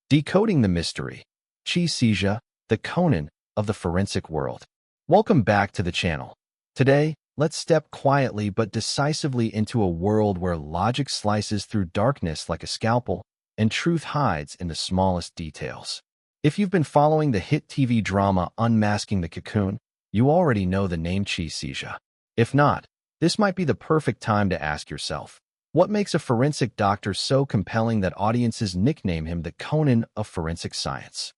Decoding the mystery. Xi, the Conan of the forensic world. Welcome back to the channel. Today, let's step quietly but decisively into a world where logic slices through darkness like a scalpel and truth hides in the smallest details. If you've been following the hit TV drama Unmasking the Cocoon, you already know the name Xi. If not, this might be the perfect time to ask yourself, what makes a forensic doctor so compelling that audiences nickname him the Conan of forensic science?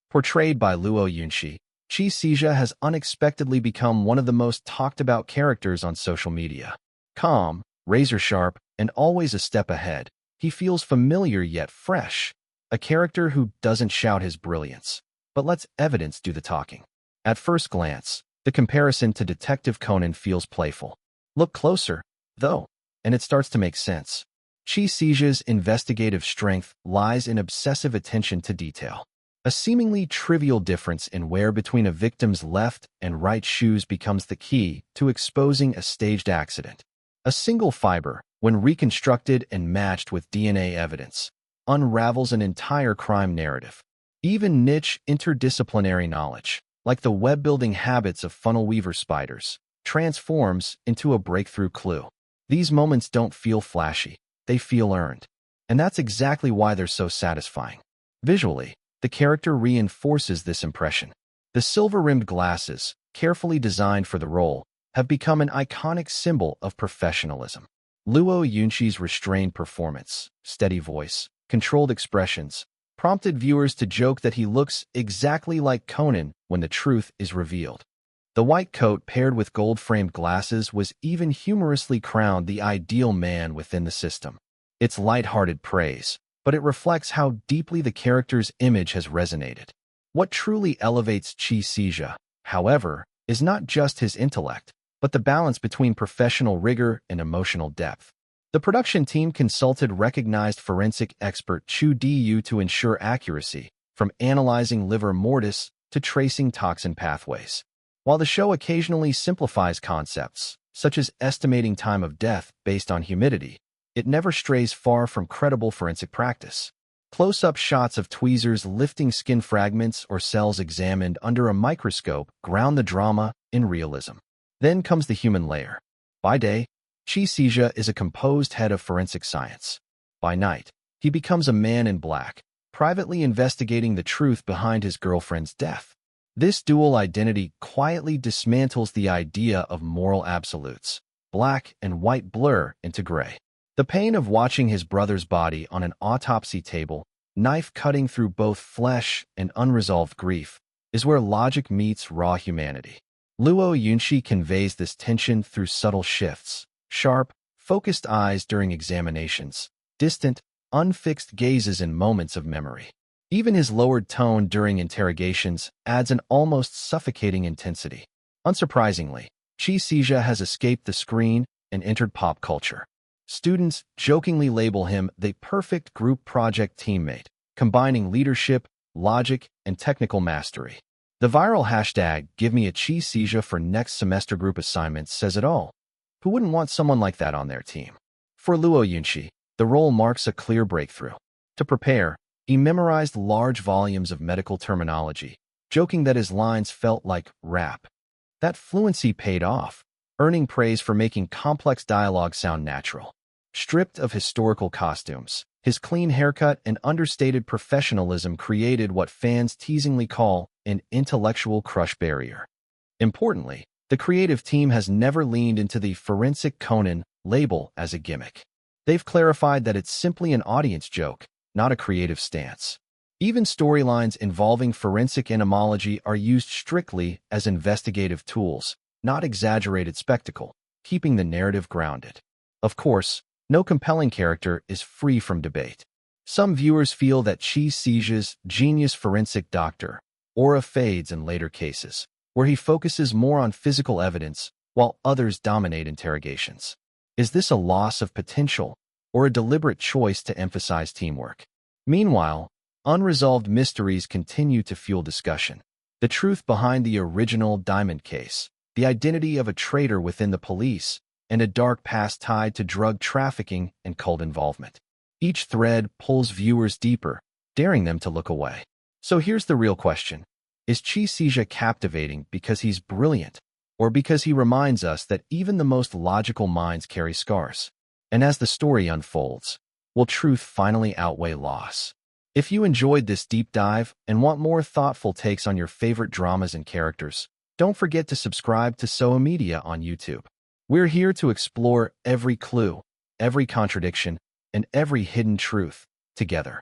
Portrayed by Luo Yunxi, Xi has unexpectedly become one of the most talked-about characters on social media. Calm, razor-sharp, and always a step ahead, he feels familiar yet fresh, a character who doesn't shout his brilliance, but lets evidence do the talking. At first glance, the comparison to Detective Conan feels playful. Look closer, though, and it starts to make sense. Xi's investigative strength lies in obsessive attention to detail. A seemingly trivial difference in wear between a victim's left and right shoes becomes the key to exposing a staged accident. A single fiber, when reconstructed and matched with DNA evidence, unravels an entire crime narrative. Even niche interdisciplinary knowledge, like the web-building habits of funnel weaver spiders, transforms into a breakthrough clue. These moments don't feel flashy, they feel earned. And that's exactly why they're so satisfying. Visually, the character reinforces this impression. The silver-rimmed glasses, carefully designed for the role, have become an iconic symbol of professionalism. Luo Yunxi's restrained performance, steady voice, controlled expressions, prompted viewers to joke that he looks exactly like Conan when the truth is revealed. The white coat paired with gold-framed glasses was even humorously crowned the ideal man within the system. It's light-hearted praise, but it reflects how deeply the character's image has resonated. What truly elevates Xi, however, is not just his intellect, but the balance between professional rigor and emotional depth. The production team consulted recognized forensic expert Chu Diyu to ensure accuracy, from analyzing livor mortis to tracing toxin pathways. While the show occasionally simplifies concepts, such as estimating time of death based on humidity, it never strays far from credible forensic practice. Close-up shots of tweezers lifting skin fragments or cells examined under a microscope ground the drama in realism. Then comes the human layer. By day, Xi is a composed head of forensic science. By night, he becomes a man in black, privately investigating the truth behind his girlfriend's death. This dual identity quietly dismantles the idea of moral absolutes. Black and white blur into gray. The pain of watching his brother's body on an autopsy table, knife cutting through both flesh and unresolved grief, is where logic meets raw humanity. Luo Yunxi conveys this tension through subtle shifts. Sharp, focused eyes during examinations, distant, unfixed gazes in moments of memory. Even his lowered tone during interrogations adds an almost suffocating intensity. Unsurprisingly, Xi has escaped the screen and entered pop culture. Students jokingly label him the perfect group project teammate, combining leadership, logic, and technical mastery. The viral hashtag #GiveMeAXi for next semester group assignments says it all. Who wouldn't want someone like that on their team? For Luo Yunxi, the role marks a clear breakthrough. To prepare, he memorized large volumes of medical terminology, joking that his lines felt like rap. That fluency paid off, earning praise for making complex dialogue sound natural. Stripped of historical costumes, his clean haircut and understated professionalism created what fans teasingly call an intellectual crush barrier. Importantly, the creative team has never leaned into the forensic Conan label as a gimmick. They've clarified that it's simply an audience joke, not a creative stance. Even storylines involving forensic entomology are used strictly as investigative tools, not exaggerated spectacle, keeping the narrative grounded. Of course, no compelling character is free from debate. Some viewers feel that Xi's genius forensic doctor aura fades in later cases, where he focuses more on physical evidence while others dominate interrogations. Is this a loss of potential or a deliberate choice to emphasize teamwork? Meanwhile, unresolved mysteries continue to fuel discussion. The truth behind the original Diamond case, the identity of a traitor within the police, and a dark past tied to drug trafficking and cult involvement. Each thread pulls viewers deeper, daring them to look away. So here's the real question. Is Qi Xia captivating because he's brilliant, or because he reminds us that even the most logical minds carry scars? And as the story unfolds, will truth finally outweigh loss? If you enjoyed this deep dive and want more thoughtful takes on your favorite dramas and characters, don't forget to subscribe to Sohu Media on YouTube. We're here to explore every clue, every contradiction, and every hidden truth together.